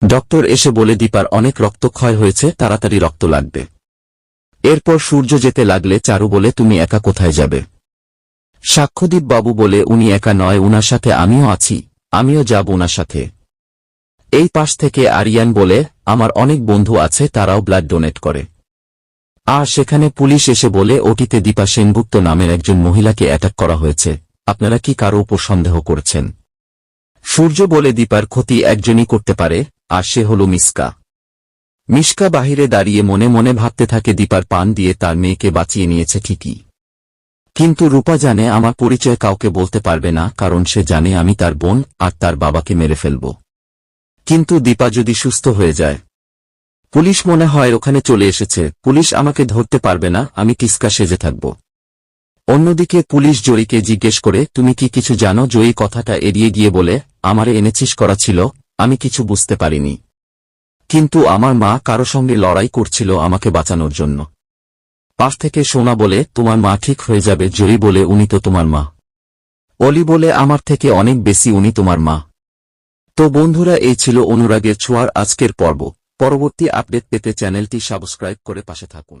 Doctor এসে বলে দীপার অনেক রক্তক্ষয় হয়েছে, তাড়াতাড়ি রক্ত লাগবে। এরপর সূর্য যেতে লাগলে চারু বলে তুমি একা কোথায় যাবে? সাক্ষ্যদীপ বাবু বলে উনি একা নয়, উনার সাথে আমিও আছি, আমিও যাব উনার সাথে। এই পাশ থেকে আরিয়ান বলে আমার অনেক বন্ধু আছে, তারাও ব্লাড ডোনেট করে। আর সেখানে পুলিশ এসে বলে ওটিতে দীপা সেনগুপ্ত নামের একজন মহিলাকে অ্যাটাক করা হয়েছে, আপনারা কি কারো উপর সন্দেহ করেছেন? সূর্য বলে দীপার ক্ষতি একজনই করতে পারে, আর সে হল মিশকা। মিশকা বাহিরে দাঁড়িয়ে মনে মনে ভাবতে থাকে দীপার পান দিয়ে তার মেয়েকে বাঁচিয়ে নিয়েছে ঠিকই, কিন্তু রূপা জানে আমার পরিচয় কাউকে বলতে পারবে না, কারণ সে জানে আমি তার বোন আর তার বাবাকে মেরে ফেলব। কিন্তু দীপা যদি সুস্থ হয়ে যায়? পুলিশ মনে হয় ওখানে চলে এসেছে, পুলিশ আমাকে ধরতে পারবে না, আমি টিস্কা সেজে থাকব। অন্যদিকে পুলিশ জয়ীকে জিজ্ঞেস করে তুমি কি কিছু জানো? জয়ী কথাটা এড়িয়ে গিয়ে বলে আমারে এনেছিস করা ছিল, আমি কিছু বুঝতে পারিনি, কিন্তু আমার মা কারো সঙ্গে লড়াই করছিল আমাকে বাঁচানোর জন্য। পাশ থেকে সোনা বলে তোমার মা ঠিক হয়ে যাবে। জয়ী বলে উনি তো তোমার মা। অলি বলে আমার থেকে অনেক বেশি উনি তোমার মা। তো বন্ধুরা, এই ছিল অনুরাগের ছোঁয়ার আজকের পর্ব। পরবর্তী আপডেট পেতে চ্যানেলটি সাবস্ক্রাইব করে পাশে থাকুন।